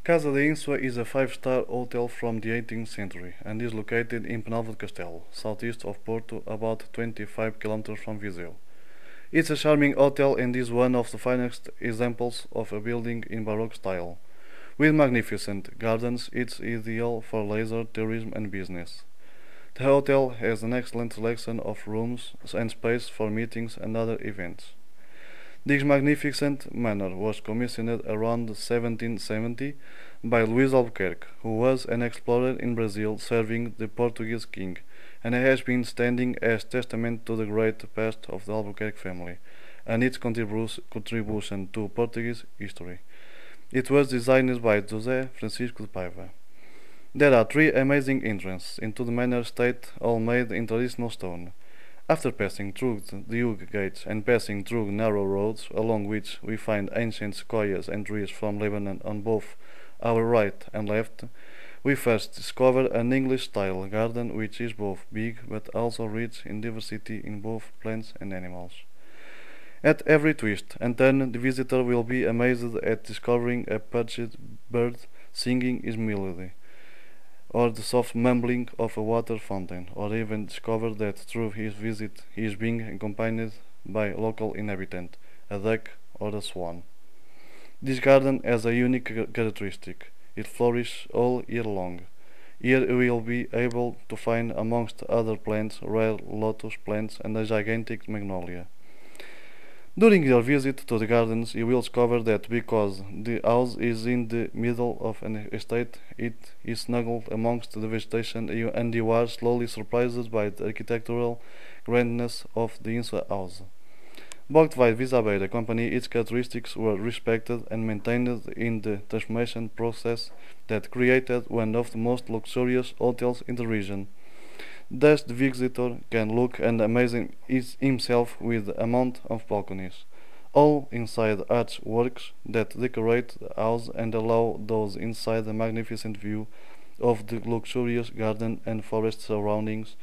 Casa de Insua is a five-star hotel from the 18th century and is located in Penalva de Castelo, southeast of Porto, about 25 km from Viseu. It's a charming hotel and is one of the finest examples of a building in Baroque style. With magnificent gardens, it's ideal for leisure, tourism and business. The hotel has an excellent selection of rooms and space for meetings and other events. This magnificent manor was commissioned around 1770 by Luís Albuquerque, who was an explorer in Brazil serving the Portuguese king, and has been standing as testament to the great past of the Albuquerque family and its contribution to Portuguese history. It was designed by José Francisco de Paiva. There are three amazing entrances into the manor estate, all made in traditional stone. After passing through the huge gates and passing through narrow roads, along which we find ancient sequoias and trees from Lebanon on both our right and left, we first discover an English-style garden which is both big but also rich in diversity in both plants and animals. At every twist and turn, the visitor will be amazed at discovering a perched bird singing his melody, or the soft mumbling of a water fountain, or even discover that through his visit he is being accompanied by a local inhabitant, a duck or a swan. This garden has a unique characteristic. It flourishes all year long. Here you will be able to find amongst other plants rare lotus plants and a gigantic magnolia. During your visit to the gardens, you will discover that because the house is in the middle of an estate, it is snuggled amongst the vegetation, and you are slowly surprised by the architectural grandness of the Insua house. Bought by Visabeira Company, its characteristics were respected and maintained in the transformation process that created one of the most luxurious hotels in the region. Thus the visitor can look and amaze himself with the amount of balconies, all inside archworks that decorate the house and allow those inside a magnificent view of the luxurious garden and forest surroundings.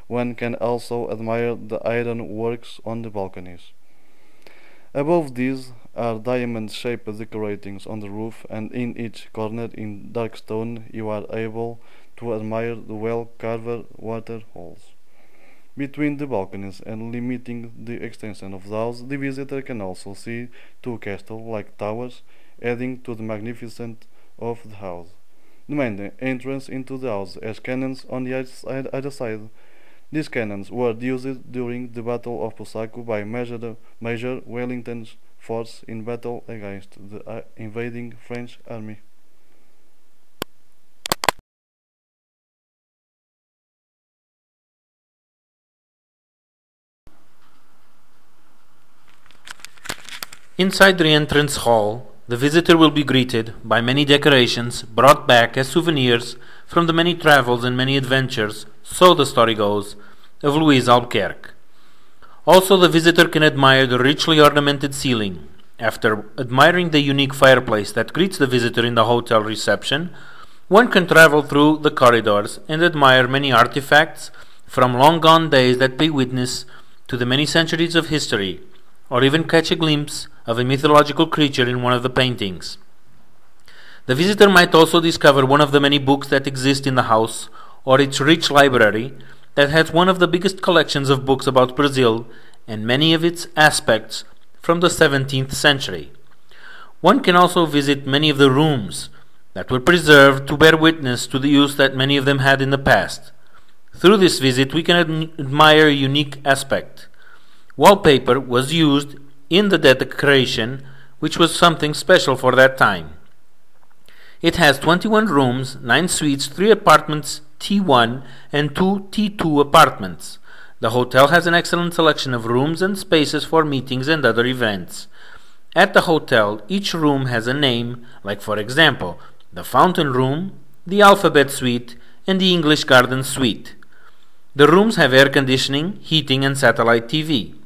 One can also admire the iron works on the balconies. Above these are diamond-shaped decoratings on the roof, and in each corner in dark stone you are able to admire the well-carved water holes. Between the balconies and limiting the extension of the house, the visitor can also see two castle-like towers, adding to the magnificence of the house. The main entrance into the house has cannons on the other side. These cannons were used during the Battle of Pusaco by Major Wellington's force in battle against the invading French army. Inside the entrance hall, the visitor will be greeted by many decorations brought back as souvenirs from the many travels and many adventures, so the story goes, of Luís Albuquerque. Also, the visitor can admire the richly ornamented ceiling. After admiring the unique fireplace that greets the visitor in the hotel reception, one can travel through the corridors and admire many artifacts from long gone days that pay witness to the many centuries of history, or even catch a glimpse of a mythological creature in one of the paintings. The visitor might also discover one of the many books that exist in the house, or its rich library that has one of the biggest collections of books about Brazil and many of its aspects from the 17th century. One can also visit many of the rooms that were preserved to bear witness to the use that many of them had in the past. Through this visit, we can admire a unique aspect. Wallpaper was used in the decoration, which was something special for that time. It has 21 rooms, 9 suites, 3 apartments T1 and 2 T2 apartments. The hotel has an excellent selection of rooms and spaces for meetings and other events. At the hotel, each room has a name, like for example, the Fountain Room, the Alphabet Suite, and the English Garden Suite. The rooms have air conditioning, heating, and satellite TV.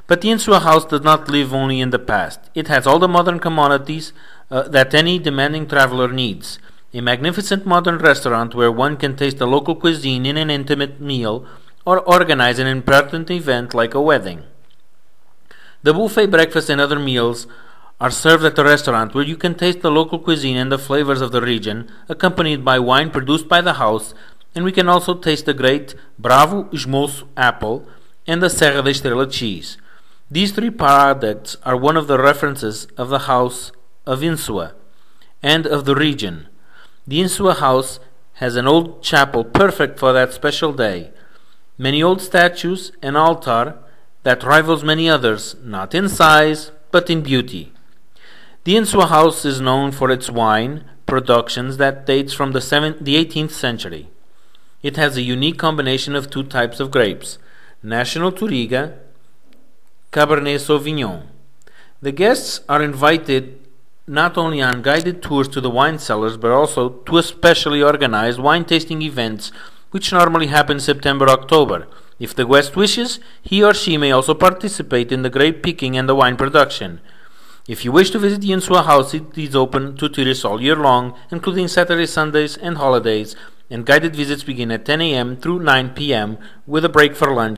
But the Insua house does not live only in the past. It has all the modern commodities that any demanding traveler needs. A magnificent modern restaurant where one can taste the local cuisine in an intimate meal or organize an important event like a wedding. The buffet breakfast and other meals are served at the restaurant, where you can taste the local cuisine and the flavors of the region, accompanied by wine produced by the house, and we can also taste the great Bravo Esmoço apple and the Serra da Estrela cheese. These three products are one of the references of the house of Insua and of the region. The Insua house has an old chapel perfect for that special day, many old statues, an altar that rivals many others, not in size, but in beauty. The Insua house is known for its wine productions that dates from the 18th century. It has a unique combination of two types of grapes, National Touriga, Cabernet Sauvignon. The guests are invited not only on guided tours to the wine cellars, but also to a specially organized wine tasting events, which normally happen September-October. If the guest wishes, he or she may also participate in the grape picking and the wine production. If you wish to visit the Insua house, it is open to tourists all year long, including Saturdays, Sundays, and holidays, and guided visits begin at 10 a.m. through 9 p.m. with a break for lunch.